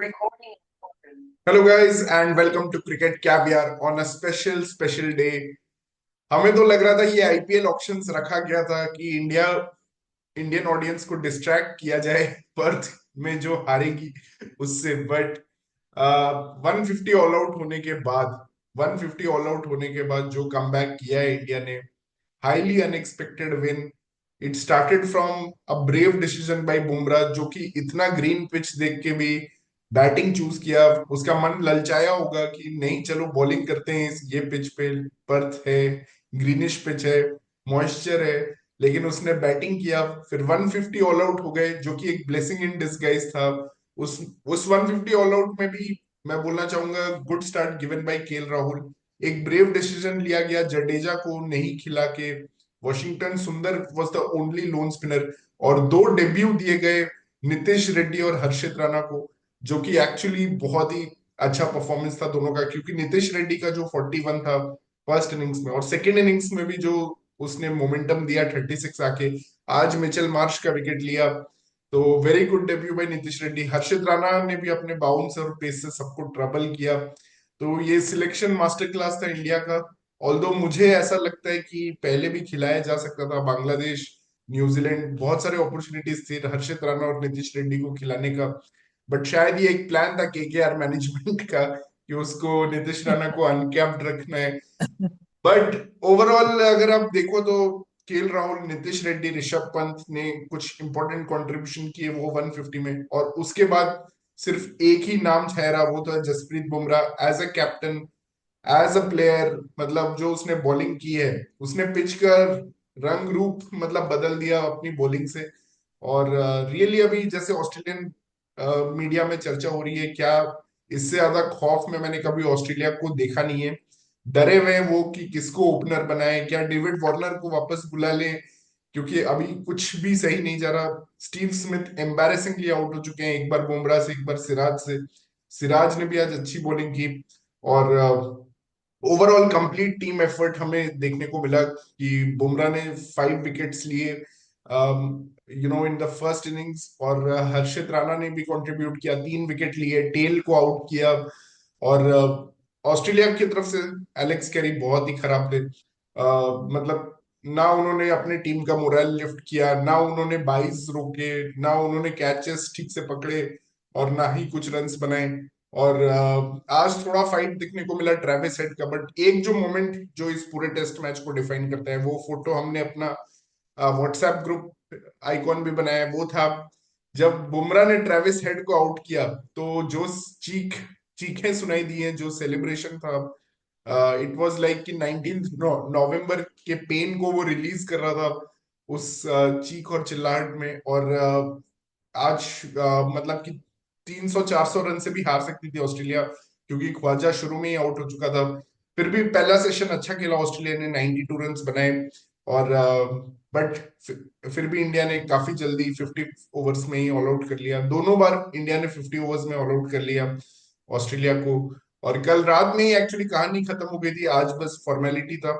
Recording. Hello guys and welcome to Cricket Caviar on a special day। हमें तो लग रहा था ये आईपीएल ऑक्शंस रखा गया था कि इंडियन ऑडियंस को डिस्ट्रैक्ट किया जाए पर्थ में जो हारेगी उससे। बट 150 ऑल आउट होने के बाद 150 ऑल आउट होने के बाद जो कमबैक किया है इंडिया ने, highly unexpected win. It started from a brave decision by Bumrah, जो कि इतना ग्रीन पिच देख के भी बैटिंग चूज किया। उसका मन ललचाया होगा कि नहीं चलो बॉलिंग करते हैं ये पिच पे, पर्थ है, ग्रीनिश पिच है, मॉइस्चर है, लेकिन उसने बैटिंग किया। फिर 150 ऑल आउट हो गए जो कि एक ब्लेसिंग इन डिसगाइज था। उस 150 ऑल आउट में भी मैं बोलना चाहूंगा good start given by KL Rahul. एक ब्रेव डिसीजन लिया गया जडेजा को नहीं खिला के। वॉशिंगटन सुंदर was the only loan spinner और दो डेब्यू दिए गए नितिश रेड्डी और हर्षित राणा को, जो कि एक्चुअली बहुत ही अच्छा परफॉर्मेंस था दोनों का। क्योंकि नितिश रेड्डी का जो 41 था फर्स्ट इनिंग्स में, और सेकेंड इनिंग्स में भी जो उसने मोमेंटम दिया 36 आके, आज मिचेल मार्श का विकेट लिया। तो very good debut by Nitish Reddy. Harshit Rana ने भी अपने बाउंस और पेस से सबको ट्रबल किया। तो ये सिलेक्शन मास्टर क्लास था इंडिया का। ऑल्दो मुझे ऐसा लगता है कि पहले भी खिलाया जा सकता था, बांग्लादेश, न्यूजीलैंड, बहुत सारे अपॉर्चुनिटीज थे हर्षित राणा और नीतीश रेड्डी को खिलाने का। बट शायद ये एक प्लान था केकेआर मैनेजमेंट का कि उसको नीतीश राणा को अनकैप्ड रखना है। बट ओवरऑल अगर आप देखो तो केएल राहुल, नीतीश रेड्डी, ऋषभ पंत ने कुछ इंपॉर्टेंट कंट्रीब्यूशन किए वो 150 में। और उसके बाद सिर्फ एक ही नाम ठहरा, वो था Jasprit Bumrah as a captain, as a player. मतलब जो उसने बॉलिंग की है, उसने पिच का रंग रूप मतलब बदल दिया अपनी बॉलिंग से। और रियली अभी जैसे ऑस्ट्रेलियन मीडिया में चर्चा हो रही है, क्या इससे ज्यादा खौफ में मैंने कभी ऑस्ट्रेलिया को देखा नहीं है। डरे हुए हैं वो कि किसको ओपनर बनाए, क्या डेविड वार्नर को वापस बुला ले, क्योंकि अभी कुछ भी सही नहीं जा रहा। स्टीव स्मिथ एम्बैरेसिंगली आउट हो चुके हैं, एक बार बुमराह से, एक बार सिराज से। सिराज ने भी आज अच्छी बॉलिंग की। और ओवरऑल कंप्लीट टीम एफर्ट हमें देखने को मिला कि बुमराह ने 5 विकेट्स लिए इन द फर्स्ट इनिंग्स। और हर्षित राणा ने भी कंट्रीब्यूट किया, 3 विकेट लिए, टेल को आउट किया। और ऑस्ट्रेलिया की तरफ से एलेक्स कैरी बहुत ही खराब थे। मतलब ना उन्होंने अपने टीम का मोरल लिफ्ट किया, ना उन्होंने 22 रोके, ना उन्होंने कैचेस ठीक से पकड़े, और ना ही कुछ रन्स बनाए। और आज थोड़ा फाइट देखने को मिला ट्रेविस हेड का। बट एक जो मोमेंट जो इस पूरे टेस्ट मैच को डिफाइन करता है, वो फोटो हमने अपना व्हाट्सएप ग्रुप आइकॉन भी बनाया है, वो था जब बुमराह ने ट्रेविस हेड को आउट किया। तो जो चीखें सुनाई दी हैं, जो सेलिब्रेशन था, इट वाज लाइक कि 19 नवंबर के पेन को वो रिलीज कर रहा था उस चीख और चिल्लाहट में। और आज मतलब कि 300-400 रन से भी हार सकती थी ऑस्ट्रेलिया, क्योंकि ख्वाजा शुरू में ही आउट हो चुका था। फिर भी पहला सेशन अच्छा खेला ऑस्ट्रेलिया ने, 92 रन बनाए। और बट फिर भी इंडिया ने काफी जल्दी 50 ओवर्स में ही ऑल आउट कर लिया। दोनों बार इंडिया ने 50 ओवर्स में ऑल आउट कर लिया ऑस्ट्रेलिया को। और कल रात में ही एक्चुअली कहानी खत्म हो गई थी, आज बस फॉर्मेलिटी था।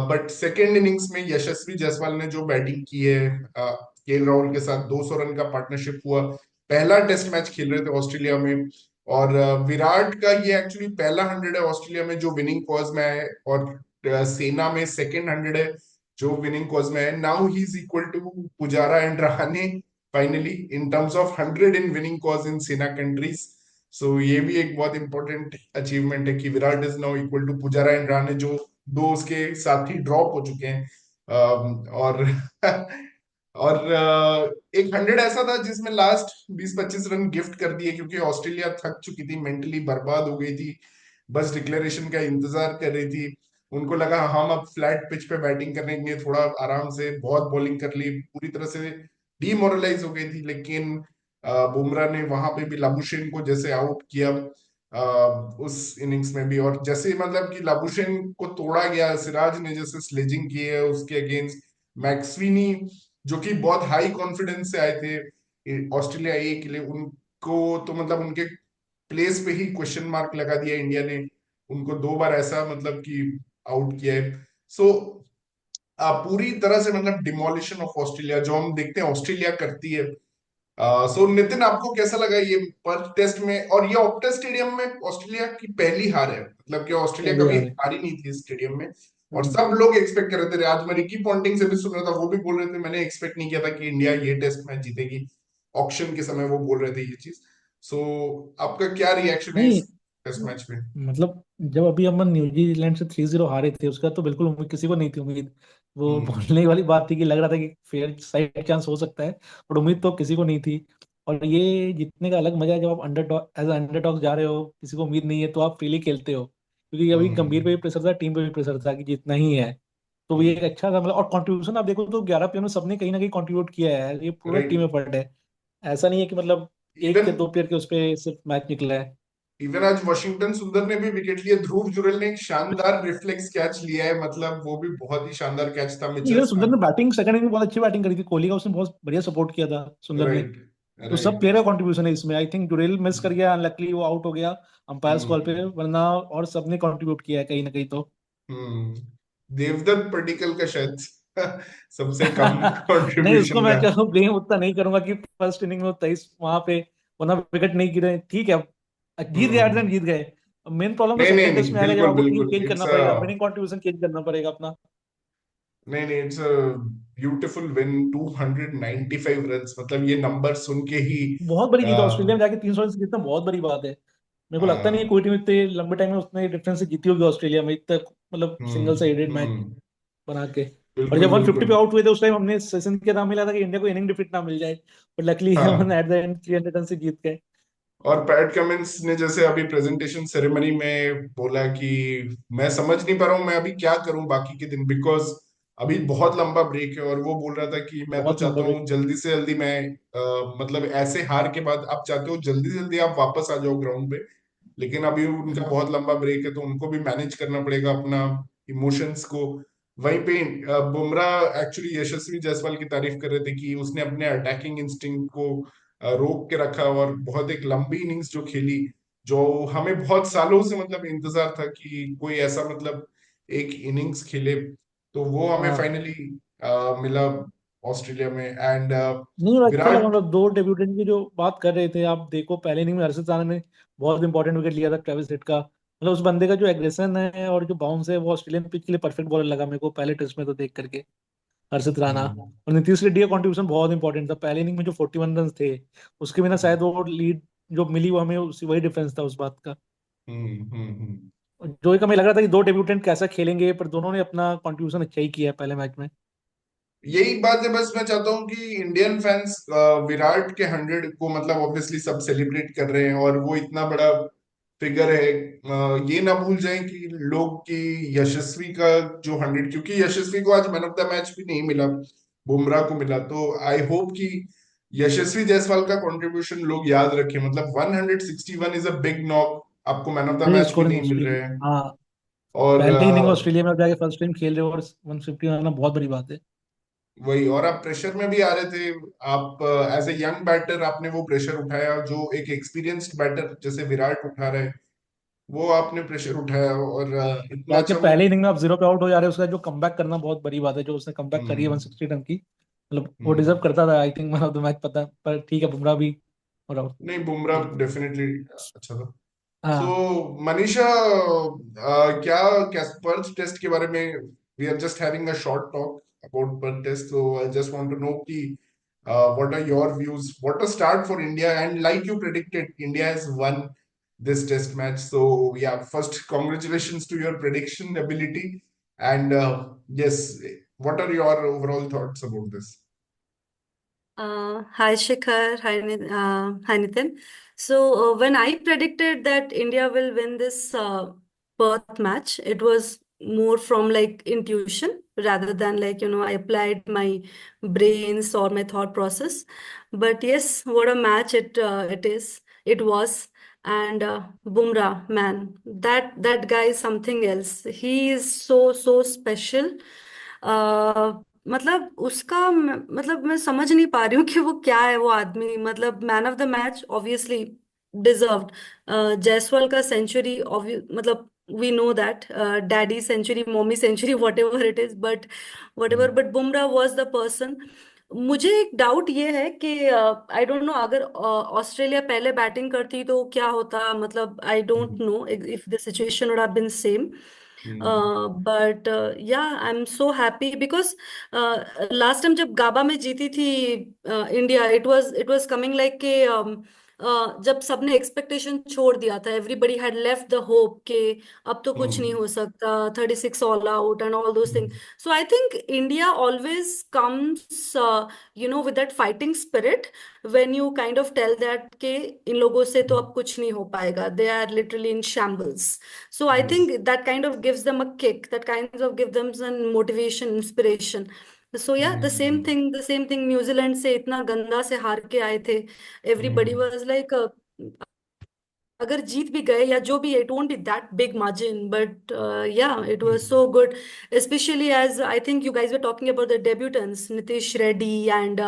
बट सेकेंड इनिंग्स में यशस्वी जायसवाल ने जो बैटिंग की है, केएल राहुल के साथ 200 रन का पार्टनरशिप हुआ। पहला टेस्ट मैच खेल रहे थे ऑस्ट्रेलिया में। और विराट का ये एक्चुअली पहला 100 है ऑस्ट्रेलिया में जो विनिंग कॉज में है। और सेना में सेकेंड 100 है जो विनिंग कॉज में है। Now he is equal to Pujara and Rahane finally in terms of 100 in winning cause in SENA countries. सो ये भी एक बहुत इंपॉर्टेंट अचीवमेंट है कि Virat is now equal to Pujara and Rahane, जो दो उसके साथी ड्रॉप हो चुके हैं। और और एक 100 ऐसा था जिसमें लास्ट 20-25 रन गिफ्ट कर दिए, क्योंकि ऑस्ट्रेलिया थक चुकी थी, मेंटली बर्बाद हो गई थी, बस डिक्लेरेशन का इंतजार कर रही थी। उनको लगा हम अब फ्लैट पिच पे बैटिंग करेंगे, थोड़ा आराम से, बहुत बॉलिंग कर ली, पूरी तरह से डीमोरलाइज हो गई थी। लेकिन बुमराह ने वहां पे भी लाबुशेन को जैसे आउट किया उस इनिंग्स में भी, और जैसे मतलब कि लाबुशेन को तोड़ा गया, सिराज ने जैसे स्लेजिंग की है उसके अगेंस्ट। मैक्सवीनी जो कि बहुत हाई कॉन्फिडेंस से आए थे ऑस्ट्रेलिया ए के लिए, उनको तो मतलब उनके प्लेस पे ही क्वेश्चन मार्क लगा दिया इंडिया ने। उनको 2 बार ऐसा मतलब कि आउट किया है। सो पूरी तरह से मतलब डिमोलिशन ऑफ ऑस्ट्रेलिया जो हम देखते हैं ऑस्ट्रेलिया करती है, सो नितिन, आपको कैसा लगा ये पर्थ टेस्ट में? और ये ऑप्टा स्टेडियम में ऑस्ट्रेलिया की पहली हार है, मतलब कि ऑस्ट्रेलिया पहले कभी यार है। हारी नहीं थी इस स्टेडियम में। और हम्म। सब लोग एक्सपेक्ट कर रहे थे, आज मैं रिकी पॉन्टिंग से भी सुन रहा था, वो भी बोल रहे थे मैंने एक्सपेक्ट नहीं किया था कि इंडिया ये टेस्ट मैच जीतेगी। ऑक्शन के समय वो बोल रहे थे ये चीज। सो आपका क्या रिएक्शन है नहीं, इस टेस्ट मैच पे? मतलब जब अभी हम न्यूजीलैंड से 3-0 हारे थे, उसका तो बिल्कुल उम्मीद किसी को नहीं थी। उम्मीद वो हम्म। बोलने वाली बात थी कि लग रहा था कि फेयर साइड चांस हो सकता है, पर उम्मीद तो किसी को नहीं थी। और ये जीतने का अलग मजा है, जब आप अंडर एज अंडरडॉग जा रहे हो, किसी को उम्मीद नहीं है, तो आप फ्रीली खेलते हो। क्योंकि अभी गंभीर पे हम्म। भी प्रेशर था, टीम पे भी प्रेशर था कि जीतना ही है। तो ये एक अच्छा था, मतलब। और कंट्रीब्यूशन आप देखो तो 11 प्लेयर में सबने कहीं ना कहीं कंट्रीब्यूट किया है, ये पूरा टीम राइट। एफर्ट है। ऐसा नहीं है कि मतलब एक इवन या दो प्लेयर के उस पर सिर्फ मैच निकला है। इवन आज वॉशिंगटन सुंदर ने भी विकेट लिए, ध्रुव जुरल ने एक शानदार रिफ्लेक्स कैच लिया है, मतलब वो भी बहुत ही शानदार कैच था मिचेल इवन सुंदर ने स्टार्क। बैटिंग सेकंड इनिंग में बहुत अच्छी बैटिंग करी थी, कोहली का उसने बहुत बढ़िया सपोर्ट किया था सुंदर ने। राइट। तो सब राइट। प्लेयर का कंट्रीब्यूशन है इसमें। आई थिंक जुरेल मिस कर गया, अनलकली वो आउट हो गया अंपायर्स कॉल पे, हम्म। वरना और सबने कंट्रीब्यूट किया है कहीं ना कहीं तो। हम्म। देवदत्त पडिक्कल का शायद सबसे कम नहीं, उसको कंट्रीब्यूशन मैं था। क्या ब्लेम उतना नहीं करूंगा कि फर्स्ट इनिंग में 23 वहां पे, वरना विकेट नहीं गिरे, ठीक है। जीत गए, एट द एंड हम्म। जीत गए। मेन प्रॉब्लम तो नहीं नहीं सेकंड टेस्ट नहीं, में आएगा, जब बिल्कुल आपको टीम बिल्कुल, चेंज इट्स करना अ पड़ेगा, विनिंग कंट्रीब्यूशन चेंज करना पड़ेगा अपना। नहीं नहीं, it's a beautiful win, 295 runs, मतलब ये नंबर सुन के ही बहुत बड़ी जीत है, ऑस्ट्रेलिया आ, में जाके 300 रन से जीतना बहुत बड़ी बात है। मेरे को लगता नहीं है आ, कोई टीम इतने लंबे टाइम में उतने डिफरेंस से जीती होगी ऑस्ट्रेलिया में इतना, मतलब सिंगल साइडेड मैच हम्म। बना के। और जब बिल्कुल 150 पे बिल्कुल। आउट हुए थे, उस टाइम हमने सेशन के नाम मिला था कि इंडिया को इनिंग डिफीट ना मिल जाए, बट लकली हम हाँ। एट द एंड 300 रन से जीत गए। और पैट कमिंस ने जैसे अभी प्रेजेंटेशन सेरेमनी में बोला कि मैं समझ नहीं पा रहा हूँ मैं अभी क्या करूं बाकी के दिन, बिकॉज अभी बहुत लंबा ब्रेक है। और वो बोल रहा था कि मैं तो बहुत चाहता लंबा हूँ जल्दी से जल्दी मैं मतलब ऐसे हार के बाद आप चाहते हो जल्दी से जल्दी आप वापस आ जाओ ग्राउंड पे, लेकिन अभी उनका बहुत लंबा ब्रेक है तो उनको भी मैनेज करना पड़ेगा अपना इमोशंस को। वहीं पे बुमराह एक्चुअली यशस्वी जायसवाल की तारीफ कर रहे थे कि उसने अपने अटैकिंग इंस्टिंक्ट को रोक के रखा और बहुत एक लंबी इनिंग्स जो खेली, जो हमें बहुत सालों से मतलब इंतजार था कि कोई ऐसा मतलब एक इनिंग्स खेले, तो वो हमें हाँ। फाइनली मिला ऑस्ट्रेलिया में। एंड नहीं, और अच्छा लगा, विराट। मतलब दो डेब्यूटेंट की जो बात कर रहे थे, आप देखो पहले इनिंग में हर्षित राणा ने बहुत इंपॉर्टेंट विकेट लिया था ट्रेविस हेड का। मतलब उस बंदे का जो एग्रेशन है और जो बाउंस है, वो ऑस्ट्रेलियन पिच के लिए परफेक्ट बॉलर लगा मेरे को पहले टेस्ट में तो देख करके, हर्षित राणा। हम्म। और नीतीश रेड्डी का कंट्रीब्यूशन बहुत इंपॉर्टेंट था पहले इनिंग में, जो 41 रन थे, उसके बिना शायद वो लीड जो मिली वो हमें, उसी वही डिफरेंस था उस बात का। हम्म। और जो एक हमें लग रहा था कि दो डेब्यूटेंट कैसा खेलेंगे, पर दोनों ने अपना कंट्रीब्यूशन अच्छा ही किया है पहले मैच में। यही बात है, बस मैं चाहता हूँ कि इंडियन फैंस विराट के 100 को मतलब ऑब्वियसली सब सेलिब्रेट कर रहे हैं और वो इतना बड़ा फिगर है। ये ना भूल जाएं कि लोग की यशस्वी का जो 100, क्योंकि यशस्वी को आज मैन ऑफ द मैच भी नहीं मिला, बुमराह को मिला, तो आई होप कि यशस्वी जायसवाल का कंट्रीब्यूशन लोग याद रखें। मतलब 161 इज अ बिग नॉक, आपको मैन ऑफ द बड़ी मैच भी स्कोरिंग नहीं मिल रहे ऑस्ट्रेलिया, हैं। हाँ। और पहले इनिंग ऑस्ट्रेलिया में आप जाके फर्स्ट टाइम खेल रहे हो और 150 आना बहुत बड़ी बात है। वही, और आप प्रेशर में भी आ रहे थे। आप एज ए यंग बैटर आपने वो प्रेशर उठाया जो एक एक्सपीरियंस्ड बैटर जैसे विराट उठा रहे हैं, वो आपने प्रेशर उठाया और इतना जाके अच्छा वो। पहले इनिंग में आप 0 पे आउट हो जा रहे हो, उसका जो कमबैक करना बहुत बड़ी बात है, जो उसने कमबैक करी है हम्म। 160 रन की। मतलब वो डिजर्व हम्म। करता था I think man of the match, पता, पर ठीक है, बुमराह भी और आउट। नहीं, बुमराह डेफिनेटली अच्छा था। सो हाँ। मनीषा, क्या क्या पर्थ टेस्ट के बारे में, we are just having a short talk about Perth test, so I just want to know कि what are your views, what a start for India, and like you predicted India has won this test match. So yeah, first congratulations to your prediction ability. And yes, what are your overall thoughts about this? Hi Shikhar, hi Nitin. So when I predicted that India will win this Perth match, it was more from like intuition rather than like I applied my brains or my thought process. But yes, what a match it was. And Bumrah, man, that guy is something else. He is so special. uh, मतलब उसका मतलब मैं समझ नहीं पा रही हूँ कि वो क्या है वो आदमी। मतलब man of the match obviously deserved. Jaiswal का सेंचुरी मतलब we know that daddy century, mommy century, whatever it is, but whatever, but Bumrah was the person. मुझे एक डाउट ये है कि आई डोंट नो, अगर ऑस्ट्रेलिया पहले बैटिंग करती तो क्या होता, मतलब I don't know if the situation would have been same, but yeah I am so happy because last time जब गाबा में जीती थी India, it was coming like के जब सबने एक्सपेक्टेशन छोड़ दिया था, everybody had left the hope के अब तो कुछ नहीं हो सकता, 36 all out and all those things. So I think India always comes, with that fighting spirit when you kind of tell that कि इन लोगों से तो अब कुछ नहीं हो पाएगा. They are literally in shambles. So I Yes. think that kind of gives them a kick. That kind of gives them some motivation, inspiration. So yeah, the same thing. New Zealand से इतना गंदा से हार के आए थे. Everybody was like, अगर जीत भी गए या जो भी, it won't be that big margin, but yeah, it was so good, especially as I think you guys were talking about the debutants, Nitish Reddy and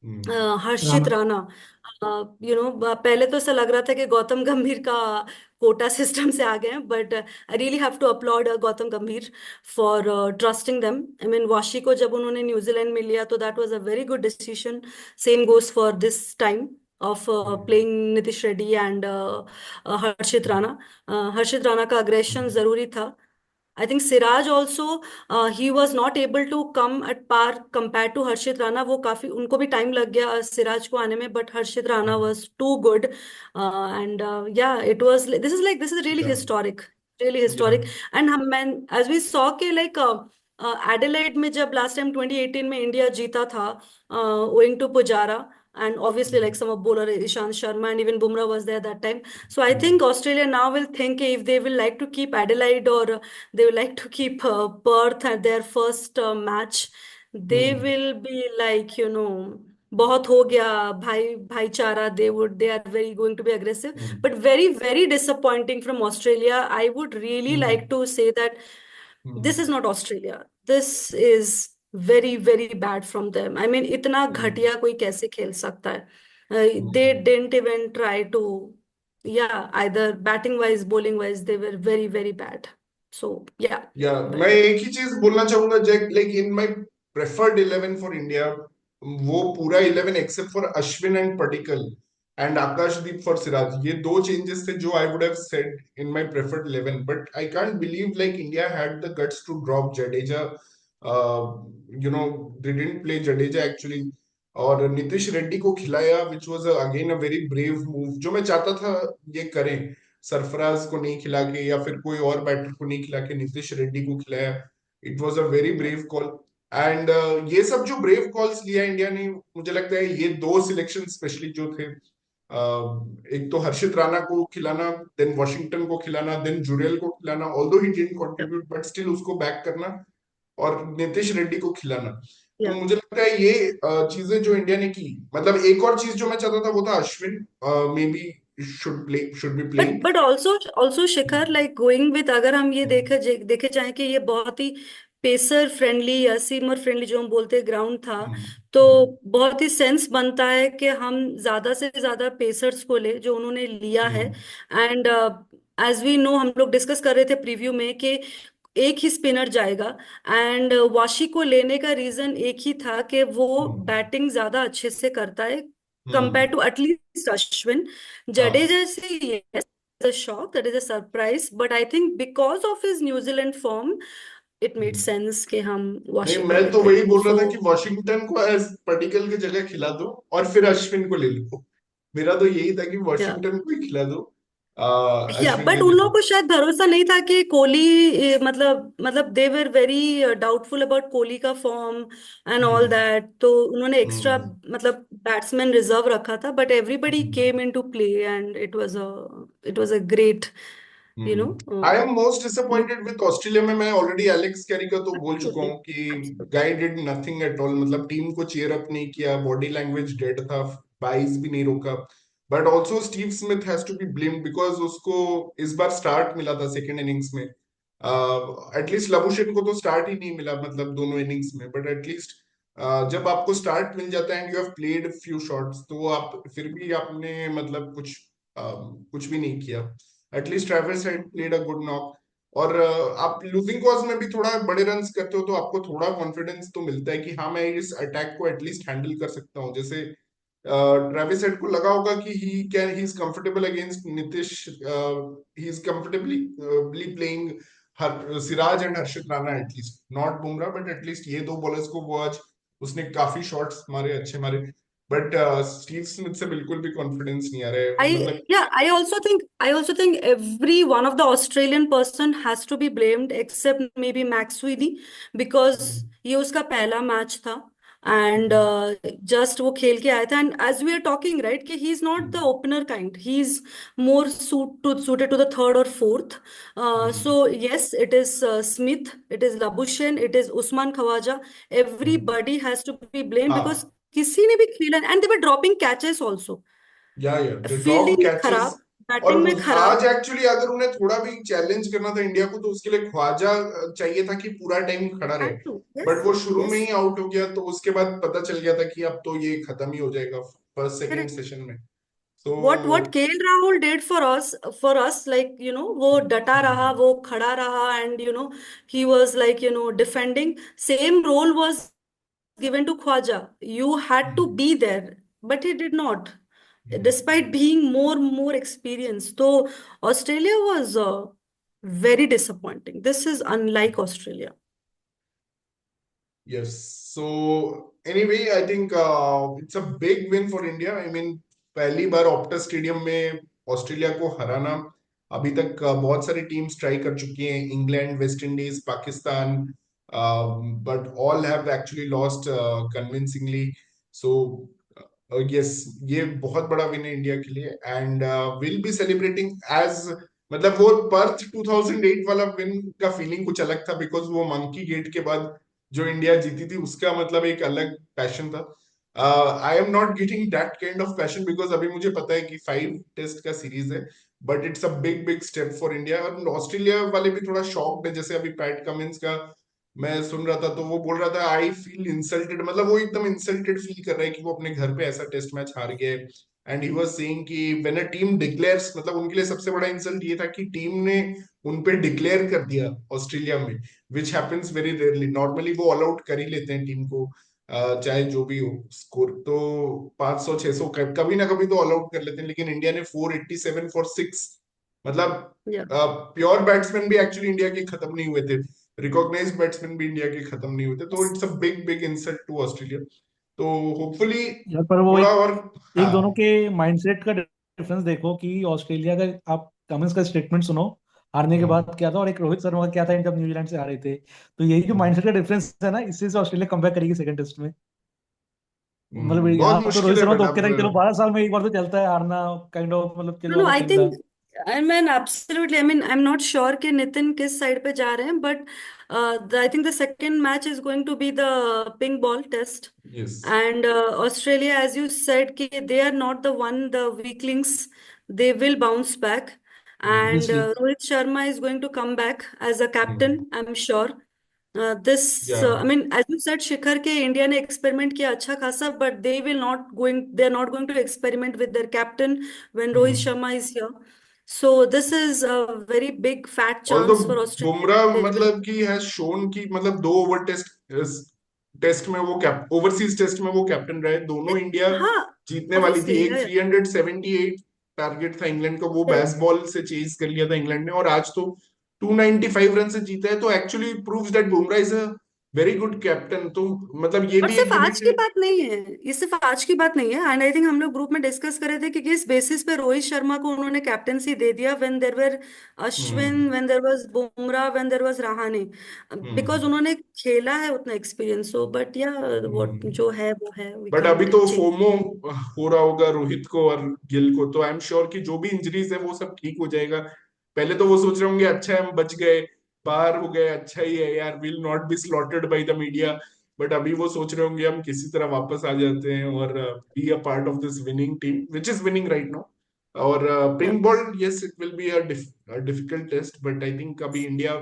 Harshit Rana. Rana. पहले तो ऐसा लग रहा था कि गौतम गंभीर का कोटा सिस्टम से आ गए हैं, but I really have to applaud Gautam Gambhir for trusting them. I mean Washi को जब उन्होंने न्यूजीलैंड में लिया तो that was a very good decision. Same goes for this time of playing Nitish Reddy and Harshit Rana. Harshit Rana का अग्रेशन जरूरी था. I think Siraj also, he was not able to come at par compared to Harshit Rana. वो काफी उनको भी time लग गया सिराज को आने में, but Harshit Rana was too good, and yeah, this is really Yeah. historic, really Yeah. historic. And हम man, as we saw कि like Adelaide में जब last time 2018 में इंडिया जीता था, owing to Pujara and obviously like some of bowler Ishant Sharma and even Bumrah was there that time. So I think Australia now will think if they will like to keep Adelaide or they would like to keep Perth at their first match. They will be like, बहुत हो गया भाईचारा. They are very going to be aggressive, but very very disappointing from Australia. I would really like to say that this is not Australia. This is very very bad from them. I mean, इतना घटिया कोई कैसे खेल सकता है? They didn't even try to, yeah, either batting wise, bowling wise, they were very very bad. So yeah, या मैं but एक ही चीज बोलना चाहूंगा Jack, like in my preferred 11 for India, वो पूरा 11 except for Ashwin and Padikkal and Akashdeep for Siraj, ये दो चेंजेस थे जो I would have said in my preferred 11. But I can't believe like India had the guts to drop Jadeja. They didn't play Jadeja actually, और नीतीश रेड्डी को खिलाया, which was again a very brave move, जो मैं चाहता था ये करें. सरफराज को नहीं खिला के या फिर कोई और बैटर को नहीं खिला के नीतीश रेड्डी को खिलाया. It was a very brave call. And ये सब जो ब्रेव कॉल्स लिया इंडिया ने, मुझे लगता है ये दो सिलेक्शन स्पेशली जो थे, एक तो हर्षित राणा को खिलाना, देन वॉशिंगटन को खिलाना, देन जुरेल को खिलाना, although he didn't contribute but still उसको बैक करना, और नीतीश रेड्डी को खिलाना. तो yeah. मुझे लगता है ये चीजें जो इंडिया ने की, मतलब एक और चीज जो मैं चाहता था वो था Ashwin may be should be playing. But also Shikhar, like going with, अगर हम ये देखे जाए कि ये बहुत ही पेसर फ्रेंडली या सीमर फ्रेंडली जो हम बोलते हैं ग्राउंड था, तो बहुत ही सेंस बनता है कि हम ज्यादा से ज्यादा पेसर्स को ले जो उन्होंने लिया है. एंड एज वी नो, हम लोग डिस्कस कर रहे थे प्रीव्यू में कि एक ही स्पिनर जाएगा, एंड वाशी को लेने का रीजन एक ही था कि वो बैटिंग ज्यादा अच्छे से करता है compare to at least Ashwin. Jadeja, yes, a shock, that is a surprise, but I think because of his New Zealand form, it made sense कि हम नहीं, वाशी को मैं तो लेते वही हैं. बोल रहा था So कि वॉशिंगटन को एज पडिक्कल की जगह खिला दो और फिर अश्विन को ले लो. मेरा तो यही था कि yeah. वॉशिंगटन को ही खिला दो, या अश्विन बट लेने उन लोगों दो. को शायद भरोसा नहीं था कि कोहली, मतलब they were very doubtful about Kohli का form and all hmm, that, तो उन्होंने एक्स्ट्रा हम्म, मतलब बैट्समैन रिजर्व रखा था, but everybody came in to play and it was a great, you know. I am most disappointed with Australia में. मैं already Alex Carey का तो बोल चुका हूँ कि गाय डिड नथिंग एट ऑल, मतलब टीम को चीयर अप नहीं किया, बॉडी लैंग्वेज डेड था, बाइस भी नहीं रोका. But also Steve Smith has to be blamed because उसको इस बार स्टार्ट मिला था सेकेंड इनिंग्स में. एटलीस्ट लबुशेन को तो स्टार्ट ही नहीं मिला, मतलब दोनों इनिंग्स में, बट एटलीस्ट जब आपको स्टार्ट मिल जाता है and you have played few shots, तो आप फिर भी आपने मतलब कुछ भी नहीं किया. At least Travis had played a good knock. और आप लूजिंग कॉज में भी थोड़ा बड़े रन्स करते हो तो आपको थोड़ा कॉन्फिडेंस तो मिलता है कि हाँ मैं इस अटैक को एटलीस्ट हैंडल कर सकता हूँ। जैसे ट्रेविस हेड को लगा होगा कि he is comfortable against Nitish, he is comfortably playing her Siraj and Harshit Rana, at least not Bumrah but at least ये दो बॉलर्स को वो आज उसने काफी शॉट्स मारे, अच्छे मारे। बट स्टीव स्मिथ से बिल्कुल भी कॉन्फिडेंस नहीं आ रहा है, I मतलब yeah, I also think every one of the Australian person has to be blamed except maybe Max Sweeney because ये उसका पहला मैच था and just वो खेल के आया था and as we are talking right कि he is not the opener kind, he is more suited to the third or fourth. So yes, it is Smith, it is Labuschagne, it is Usman Khawaja. Everybody has to be blamed because हाँ किसी ने भी खेला and they were dropping catches also. या the drop fielding catches. खराब, और batting में आज खराब। एक्चुअली अगर उन्हें थोड़ा भी चैलेंज करना था इंडिया को तो उसके लिए ख्वाजा चाहिए था कि पूरा टाइम खड़ा रहे। हैड टू, बट यस वो शुरू में यस ही आउट हो गया तो उसके बाद पता चल गया था कि अब तो ये खत्म ही हो जाएगा फर्स्ट सेकंड करेक्ट। सेशन में। तो what KL Rahul did for us like वो डटा रहा, वो खड़ा रहा and he was like defending. Same role was given to Khwaja. You had to be there, but he did not, despite being more experienced. So Australia was very disappointing. This is unlike Australia. Yes. So anyway, I think it's a big win for India. I mean, पहली बार Optus stadium में Australia को हराना। अभी तक बहुत सारी teams try कर चुकी हैं, England, West Indies, Pakistan, but all have actually lost convincingly. So yes, ये बहुत बड़ा विन है इंडिया के लिए and will be celebrating as, मतलब वो पर्थ 2008 वाला विन का फीलिंग कुछ अलग था बिकॉज वो मंकी गेट के बाद जो इंडिया जीती थी उसका मतलब एक अलग पैशन था। I am not getting that kind of passion because अभी मुझे पता है कि 5 टेस्ट का सीरीज है, but it's a big big step for India. और ऑस्ट्रेलिया वाले भी थोड़ा शॉक्ड है, जैसे अभी पैट कमिंस का मैं सुन रहा था तो वो बोल रहा था आई फील इंसल्टेड, मतलब वो एकदम इंसल्टेड फील कर रहा है कि वो अपने घर पे ऐसा टेस्ट मैच हार गए। एंड ही वाज सेइंग कि व्हेन अ टीम डिक्लेयर्स, मतलब उनके लिए सबसे बड़ा इंसल्ट ये था कि टीम ने उन पे डिक्लेयर कर दिया ऑस्ट्रेलिया में, विच हैपेंस वेरी रेयरली। नॉर्मली वो ऑल आउट कर ही लेते हैं टीम को, चाहे जो भी हो स्कोर, तो 500 600 कभी ना कभी तो ऑल आउट कर लेते हैं। लेकिन इंडिया ने 487 फॉर 6, मतलब Yeah. प्योर बैट्समैन भी एक्चुअली इंडिया के खत्म नहीं हुए थे, रिकॉग्नाइज्ड बैट्समैन भी इंडिया के खत्म नहीं हुए थे, तो it's a big big insult to Australia. तो होपफुली यार पर वो थोड़ा एक और। एक हाँ। दोनों के माइंडसेट का डिफरेंस देखो कि ऑस्ट्रेलिया का आप कमिंस का स्टेटमेंट सुनो हारने के हम्म, बाद क्या था, और एक रोहित शर्मा का क्या था जब न्यूजीलैंड से हारे थे। तो यही जो माइंडसेट का डिफरेंस है ना, इसी से ऑस्ट्रेलिया कमबैक करेगी सेकंड टेस्ट में। मतलब बहुत यहाँ तो मुश्किल रोहित है शर्मा बट तो ओके अब था कि चलो 12 साल में एक बार तो चलता है हारना, काइंड ऑफ मतलब चिल No, no, वाला I सीन था। think, I mean, absolutely. I mean, I'm not sure कि नितिन किस साइड पे जा रहे हैं, but I think the second match is going to be the pink ball test. Yes. And Australia, as you said, कि they are not the weaklings. They will bounce back. And obviously. Rohit Sharma is going to come back as a captain, I'm sure. या I mean, as you said, शिखर के India ने experiment किया अच्छा खासा, but they are not going to experiment with their captain when Rohit Sharma is here. So this is a very big fat although chance for Australia Bumrah that they will. मतलब कि has shown की, मतलब 2 over test test में वो cap overseas test में वो captain रहे, दोनों इंडिया हाँ, जीतने वाली थी। obviously, एक yeah, 378 टारगेट था इंग्लैंड का, वो yeah. बेसबॉल से चेज कर लिया था इंग्लैंड ने, और आज तो 295 रन से जीता है, तो actually proves that Bumrah is a very good captain. तो मतलब ये और भी एक सिर्फ आज की लिमिटेड। बात नहीं है, ये सिर्फ आज की बात नहीं है। एंड आई थिंक हम लोग ग्रुप में डिस्कस कर रहे थे कि किस बेसिस पे रोहित शर्मा को उन्होंने कैप्टेंसी दे दिया when there were hmm Ashwin, when there was Bumrah, when there was Rahane, because hmm उन्होंने खेला है उतना एक्सपीरियंस। सो बट या वो हम्म जो है वो है, वी बट अभी कांट तो चेंज। फोमो हो रहा होगा रोहित को और गिल को, तो आई एम श्योर कि जो भी इंजरीज है वो सब ठीक हो जाएगा। पहले तो वो सोच रहे होंगे अच्छा है हम बच गए, बाहर हो गए, अच्छा ही है यार, will not be slotted by the media. But अभी वो सोच रहे होंगे हम किसी तरह वापस आ जाते हैं और be a part of this winning team which is winning right now. और yeah pink ball, yes it will be a difficult test, but I think अभी India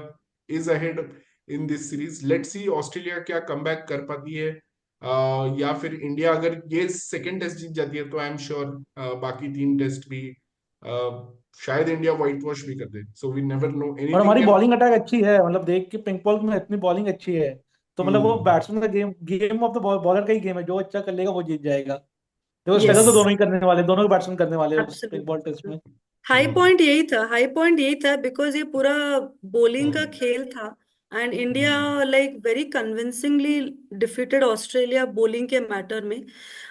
is ahead in this series. Let's see Australia क्या comeback कर पाती है, या फिर India अगर ये सेकेंड टेस्ट जीत जाती है तो आई एम श्योर बाकी 3 टेस्ट भी शायद इंडिया व्हाइट वॉश भी कर दे, सो वी नेवर नो, और एनीथिंग हमारी कैन। बॉलिंग अटैक अच्छी है, मतलब देख के पिंक बॉल में इतनी बॉलिंग अच्छी है, तो मतलब वो हम्म बैट्समैन का गेम ऑफ द बॉलर का ही गेम है, जो अच्छा कर लेगा वो जीत जाएगा। देखो स्ट्रगल तो यस, दोनों ही करने वाले, दोनों बैट्समैन करने वाले हैं उस पिंक बॉल टेस्ट एब्सोल्युटली। में। हाई हम्म पॉइंट यही था, हाई पॉइंट यही था, बिकॉज ये पूरा बॉलिंग का खेल था। And India hmm like very convincingly defeated Australia bowling के मैटर में।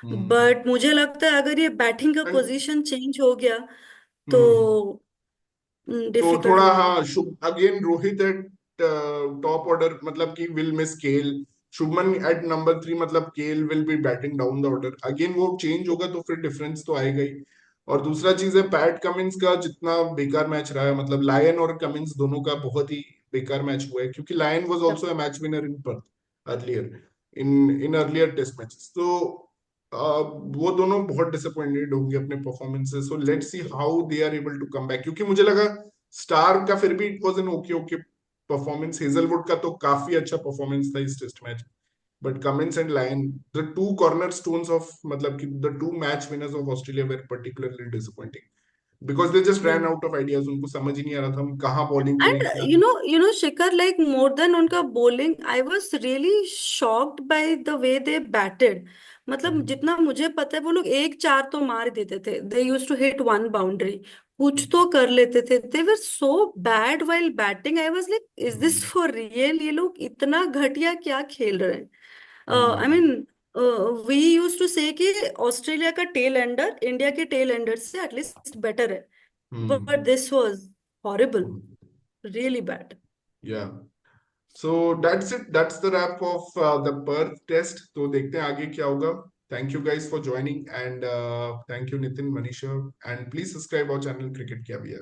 हम्म बट मुझे लगता है अगर ये बैटिंग का And- पोजीशन चेंज हो गया तो हम्म तो डिफिकल्ट थोड़ा, हो हाँ, जाएगा। Shubh again Rohit at top order, मतलब कि विल मिस केल। शुभमन एट नंबर 3, मतलब केल will be batting down the order. Again वो चेंज होगा तो फिर डिफरेंस तो आएगा ही। और दूसरा चीज है, पैट कमिंस का जितना बेकार मैच रहा है, मतलब लायन और कमिंस दोनों का बहुत ही बेकार मैच हुआ है, क्योंकि Lyon was also a match winner in Perth earlier, in earlier test matches. तो वो दोनों बहुत डिसअपॉइंटेड होंगे अपने परफॉर्मेंस से। So let's see how they are able to come back, क्योंकि मुझे लगा स्टार का फिर भी it was an okay okay performance, Hazlewood का तो काफी अच्छा परफॉर्मेंस था इस test match. But Cummins and Lyon, the two cornerstones of, मतलब कि the two match winners of Australia, were particularly disappointing, because they just ran out of ideas. उनको समझ ही नहीं आ रहा था हम कहाँ बॉलिंग And करें, क्या Shikhar, like more than उनका bowling, I was really shocked by the way they batted. मतलब नहीं। जितना मुझे पता है वो लोग एक चार तो मार देते थे, they used to hit one boundary, कुछ तो कर लेते थे। they were so bad while batting. I was like, is this for real? ये लोग इतना घटिया क्या खेल रहे हैं? I mean, we used to say कि ऑस्ट्रेलिया का टेल एंडर इंडिया के टेल एंडर से एटलीस्ट बेटर है, but this was horrible. Really bad. Yeah so that's it, that's the wrap of the Perth test. तो देखते हैं आगे क्या होगा। Thank you guys for joining, and thank you Nitin, Manisha, and please subscribe our channel cricket क्या भी है।